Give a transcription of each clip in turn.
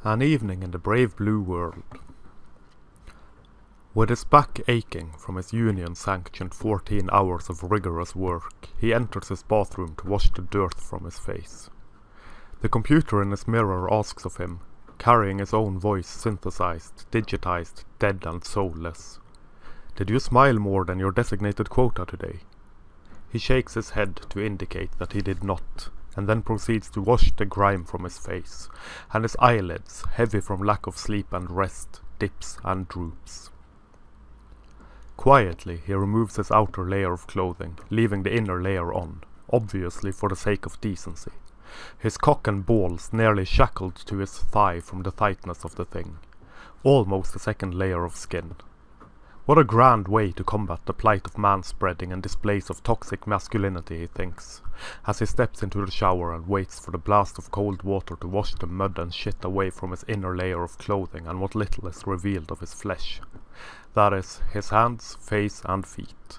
An evening in the brave blue world. With his back aching from his union-sanctioned 14 hours of rigorous work, he enters his bathroom to wash the dirt from his face. The computer in his mirror asks of him, carrying his own voice synthesized, digitized, dead and soulless. "Did you smile more than your designated quota today?" He shakes his head to indicate that he did not, and then proceeds to wash the grime from his face, and his eyelids, heavy from lack of sleep and rest, dips and droops. Quietly he removes his outer layer of clothing, leaving the inner layer on, obviously for the sake of decency, his cock and balls nearly shackled to his thigh from the tightness of the thing, almost a second layer of skin. What a grand way to combat the plight of manspreading and displays of toxic masculinity, he thinks, as he steps into the shower and waits for the blast of cold water to wash the mud and shit away from his inner layer of clothing and what little is revealed of his flesh. That is, his hands, face and feet.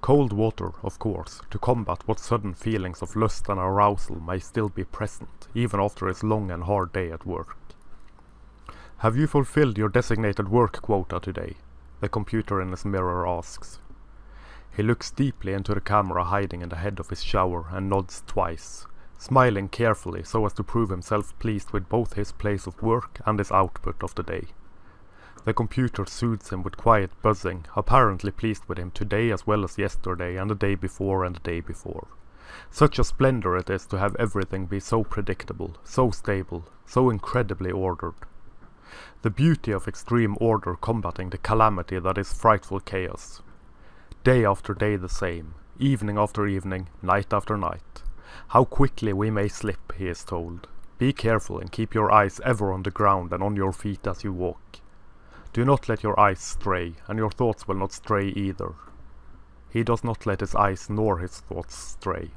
Cold water, of course, to combat what sudden feelings of lust and arousal may still be present, even after his long and hard day at work. "Have you fulfilled your designated work quota today?" the computer in his mirror asks. He looks deeply into the camera hiding in the head of his shower and nods twice, smiling carefully so as to prove himself pleased with both his place of work and his output of the day. The computer soothes him with quiet buzzing, apparently pleased with him today as well as yesterday and the day before and the day before. Such a splendor it is to have everything be so predictable, so stable, so incredibly ordered. The beauty of extreme order combating the calamity that is frightful chaos. Day after day the same, evening after evening, night after night. How quickly we may slip, he is told. Be careful and keep your eyes ever on the ground and on your feet as you walk. Do not let your eyes stray, and your thoughts will not stray either. He does not let his eyes nor his thoughts stray.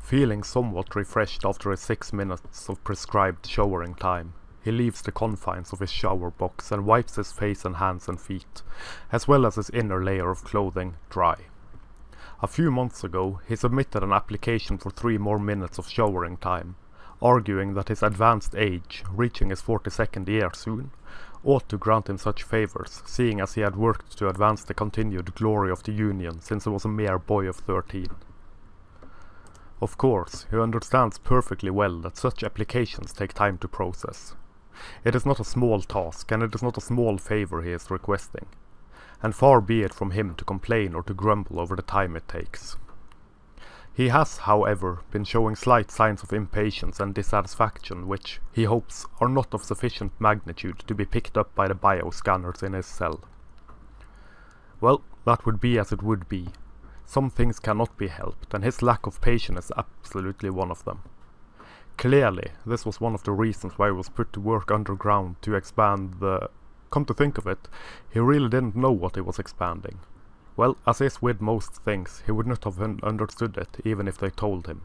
Feeling somewhat refreshed after his 6 minutes of prescribed showering time, he leaves the confines of his shower box and wipes his face and hands and feet, as well as his inner layer of clothing, dry. A few months ago, he submitted an application for 3 more minutes of showering time, arguing that his advanced age, reaching his 42nd year soon, ought to grant him such favors, seeing as he had worked to advance the continued glory of the Union since he was a mere boy of 13. Of course, he understands perfectly well that such applications take time to process. It is not a small task, and it is not a small favor he is requesting, and far be it from him to complain or to grumble over the time it takes. He has, however, been showing slight signs of impatience and dissatisfaction which, he hopes, are not of sufficient magnitude to be picked up by the bioscanners in his cell. Well, that would be as it would be. Some things cannot be helped, and his lack of patience is absolutely one of them. Clearly, this was one of the reasons why he was put to work underground to expand the... Come to think of it, he really didn't know what he was expanding. Well, as is with most things, he would not have understood it, even if they told him.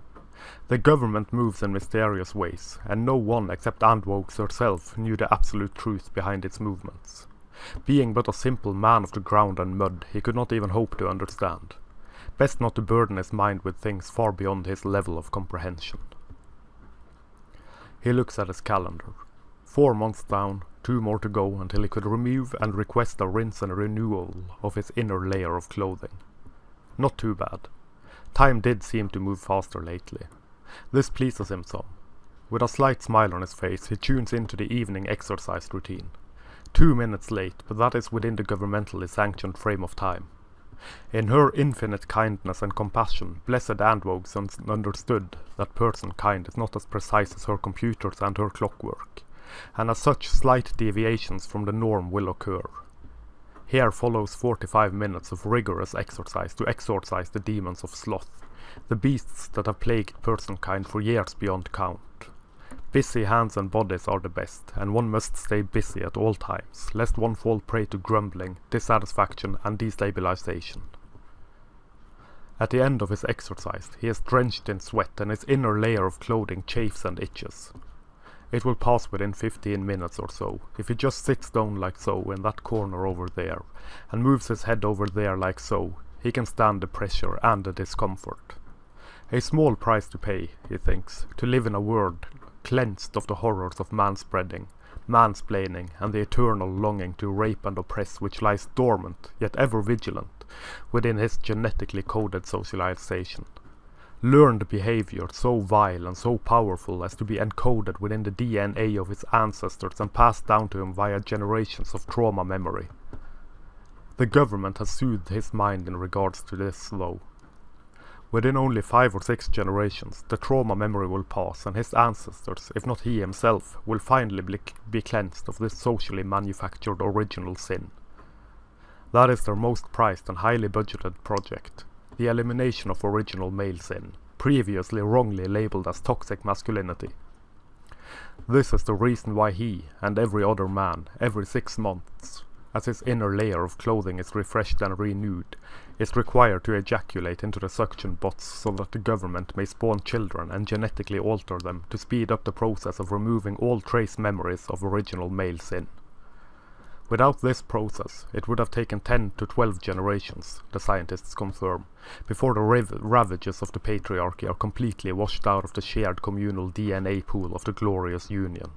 The government moves in mysterious ways, and no one except Andvokes herself knew the absolute truth behind its movements. Being but a simple man of the ground and mud, he could not even hope to understand. Best not to burden his mind with things far beyond his level of comprehension. He looks at his calendar. 4 months down, 2 more to go until he could remove and request a rinse and renewal of his inner layer of clothing. Not too bad. Time did seem to move faster lately. This pleases him some. With a slight smile on his face, he tunes into the evening exercise routine. 2 minutes late, but that is within the governmentally sanctioned frame of time. In her infinite kindness and compassion, blessed Andvokes understood that person-kind is not as precise as her computers and her clockwork, and as such slight deviations from the norm will occur. Here follows 45 minutes of rigorous exercise to exorcise the demons of sloth, the beasts that have plagued person-kind for years beyond count. Busy hands and bodies are the best, and one must stay busy at all times, lest one fall prey to grumbling, dissatisfaction and destabilization. At the end of his exercise, he is drenched in sweat and his inner layer of clothing chafes and itches. It will pass within 15 minutes or so, if he just sits down like so in that corner over there, and moves his head over there like so, he can stand the pressure and the discomfort. A small price to pay, he thinks, to live in a world cleansed of the horrors of manspreading, mansplaining, and the eternal longing to rape and oppress which lies dormant, yet ever vigilant, within his genetically coded socialization. Learned behavior so vile and so powerful as to be encoded within the DNA of his ancestors and passed down to him via generations of trauma memory. The government has soothed his mind in regards to this, though. Within only 5 or 6 generations, the trauma memory will pass, and his ancestors, if not he himself, will finally be cleansed of this socially manufactured original sin. That is their most prized and highly budgeted project, the elimination of original male sin, previously wrongly labeled as toxic masculinity. This is the reason why he, and every other man, every 6 months, as his inner layer of clothing is refreshed and renewed, is required to ejaculate into the suction bots so that the government may spawn children and genetically alter them to speed up the process of removing all trace memories of original male sin. Without this process, it would have taken 10 to 12 generations, the scientists confirm, before the ravages of the patriarchy are completely washed out of the shared communal DNA pool of the glorious union.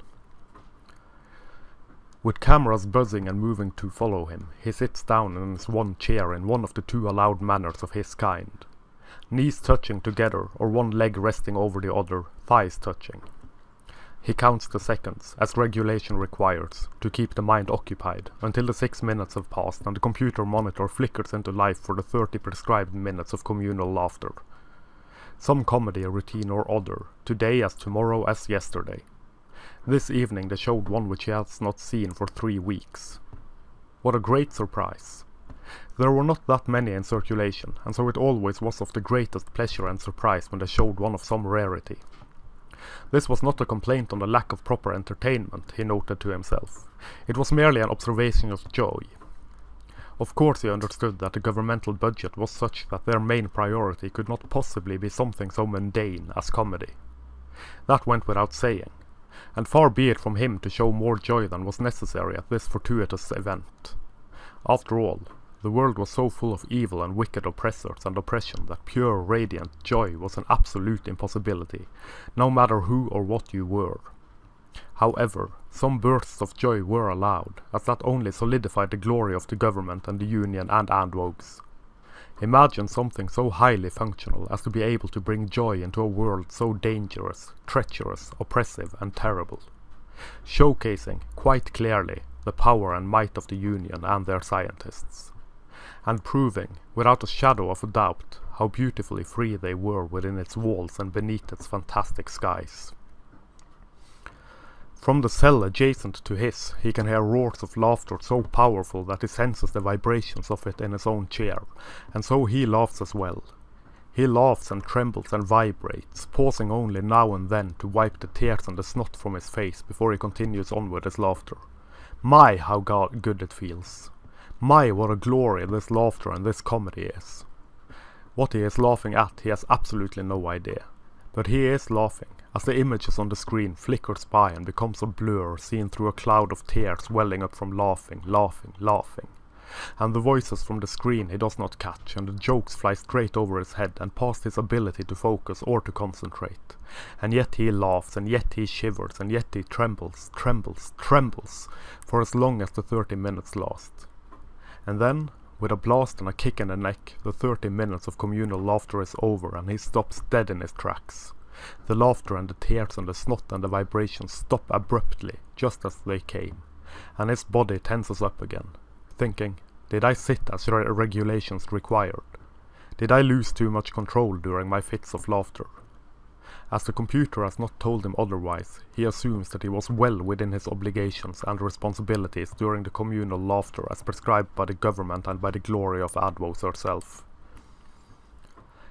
With cameras buzzing and moving to follow him, he sits down in his one chair in one of the 2 allowed manners of his kind. Knees touching together, or one leg resting over the other, thighs touching. He counts the seconds, as regulation requires, to keep the mind occupied, until the 6 minutes have passed and the computer monitor flickers into life for the 30 prescribed minutes of communal laughter. Some comedy, routine or other, today as tomorrow as yesterday. This evening they showed one which he has not seen for 3 weeks. What a great surprise! There were not that many in circulation, and so it always was of the greatest pleasure and surprise when they showed one of some rarity. This was not a complaint on the lack of proper entertainment, he noted to himself. It was merely an observation of joy. Of course he understood that the governmental budget was such that their main priority could not possibly be something so mundane as comedy. That went without saying, and far be it from him to show more joy than was necessary at this fortuitous event. After all, the world was so full of evil and wicked oppressors and oppression that pure, radiant joy was an absolute impossibility, no matter who or what you were. However, some bursts of joy were allowed, as that only solidified the glory of the government and the union and andwogs. Imagine something so highly functional as to be able to bring joy into a world so dangerous, treacherous, oppressive and terrible, showcasing, quite clearly, the power and might of the union and their scientists, and proving, without a shadow of a doubt, how beautifully free they were within its walls and beneath its fantastic skies. From the cell adjacent to his, he can hear roars of laughter so powerful that he senses the vibrations of it in his own chair, and so he laughs as well. He laughs and trembles and vibrates, pausing only now and then to wipe the tears and the snot from his face before he continues on with his laughter. My, how good it feels! My, what a glory this laughter and this comedy is! What he is laughing at he has absolutely no idea, but he is laughing, as the images on the screen flickers by and becomes a blur seen through a cloud of tears welling up from laughing, and the voices from the screen he does not catch, and the jokes fly straight over his head and past his ability to focus or to concentrate. And yet he laughs, and yet he shivers, and yet he trembles, for as long as the 30 minutes last. And then, with a blast and a kick in the neck, the 30 minutes of communal laughter is over and he stops dead in his tracks. The laughter and the tears and the snot and the vibrations stop abruptly, just as they came, and his body tenses up again, thinking, did I sit as regulations required? Did I lose too much control during my fits of laughter? As the computer has not told him otherwise, he assumes that he was well within his obligations and responsibilities during the communal laughter as prescribed by the government and by the glory of Advos herself.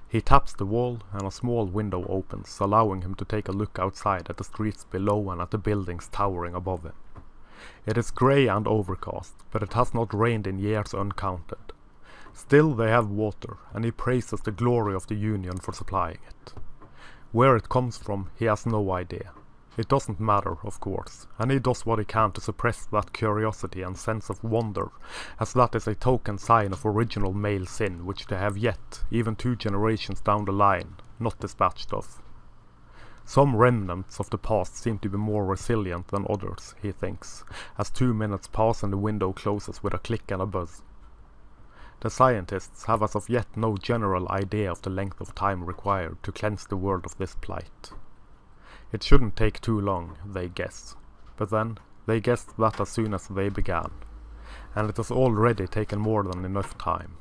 He taps the wall and a small window opens, allowing him to take a look outside at the streets below and at the buildings towering above him. It is grey and overcast, but it has not rained in years uncounted. Still they have water, and he praises the glory of the Union for supplying it. Where it comes from, he has no idea. It doesn't matter, of course, and he does what he can to suppress that curiosity and sense of wonder, as that is a token sign of original male sin which they have yet, even 2 generations down the line, not dispatched of. Some remnants of the past seem to be more resilient than others, he thinks, as 2 minutes pass and the window closes with a click and a buzz. The scientists have as of yet no general idea of the length of time required to cleanse the world of this plight. It shouldn't take too long, they guess, but then they guessed that as soon as they began, and it has already taken more than enough time.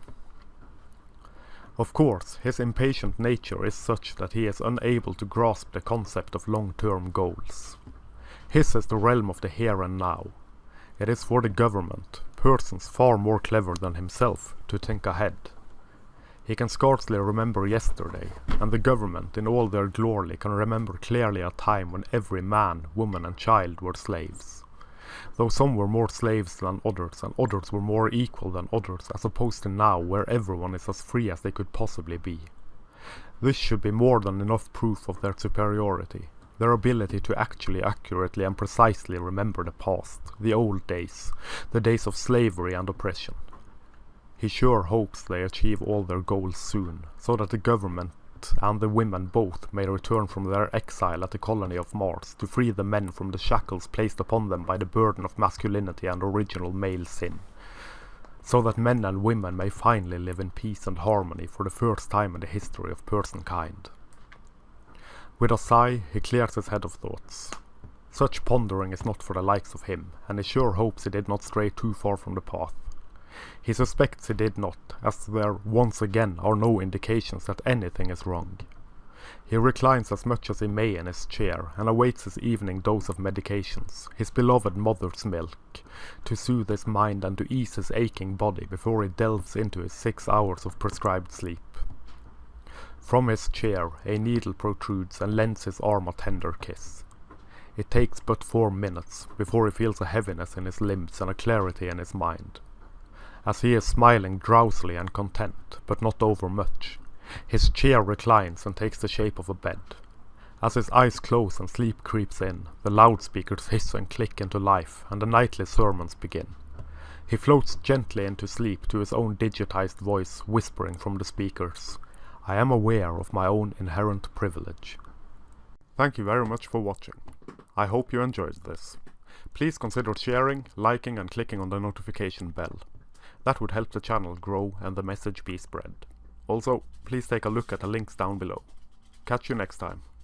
Of course, his impatient nature is such that he is unable to grasp the concept of long-term goals. His is the realm of the here and now. It is for the government, persons far more clever than himself, to think ahead. He can scarcely remember yesterday, and the government in all their glory can remember clearly a time when every man, woman and child were slaves. Though some were more slaves than others, and others were more equal than others, as opposed to now, where everyone is as free as they could possibly be. This should be more than enough proof of their superiority, their ability to actually accurately and precisely remember the past, the old days, the days of slavery and oppression. He sure hopes they achieve all their goals soon, so that the government and the women both may return from their exile at the colony of Mars to free the men from the shackles placed upon them by the burden of masculinity and original male sin, so that men and women may finally live in peace and harmony for the first time in the history of personkind. With a sigh, he clears his head of thoughts. Such pondering is not for the likes of him, and he sure hopes he did not stray too far from the path. He suspects he did not, as there once again are no indications that anything is wrong. He reclines as much as he may in his chair, and awaits his evening dose of medications, his beloved mother's milk, to soothe his mind and to ease his aching body before he delves into his 6 hours of prescribed sleep. From his chair a needle protrudes and lends his arm a tender kiss. It takes but 4 minutes before he feels a heaviness in his limbs and a clarity in his mind. As he is smiling drowsily and content, but not overmuch, his chair reclines and takes the shape of a bed. As his eyes close and sleep creeps in, the loudspeakers hiss and click into life, and the nightly sermons begin. He floats gently into sleep to his own digitized voice whispering from the speakers, "I am aware of my own inherent privilege." Thank you very much for watching. I hope you enjoyed this. Please consider sharing, liking and clicking on the notification bell. That would help the channel grow and the message be spread. Also, please take a look at the links down below. Catch you next time.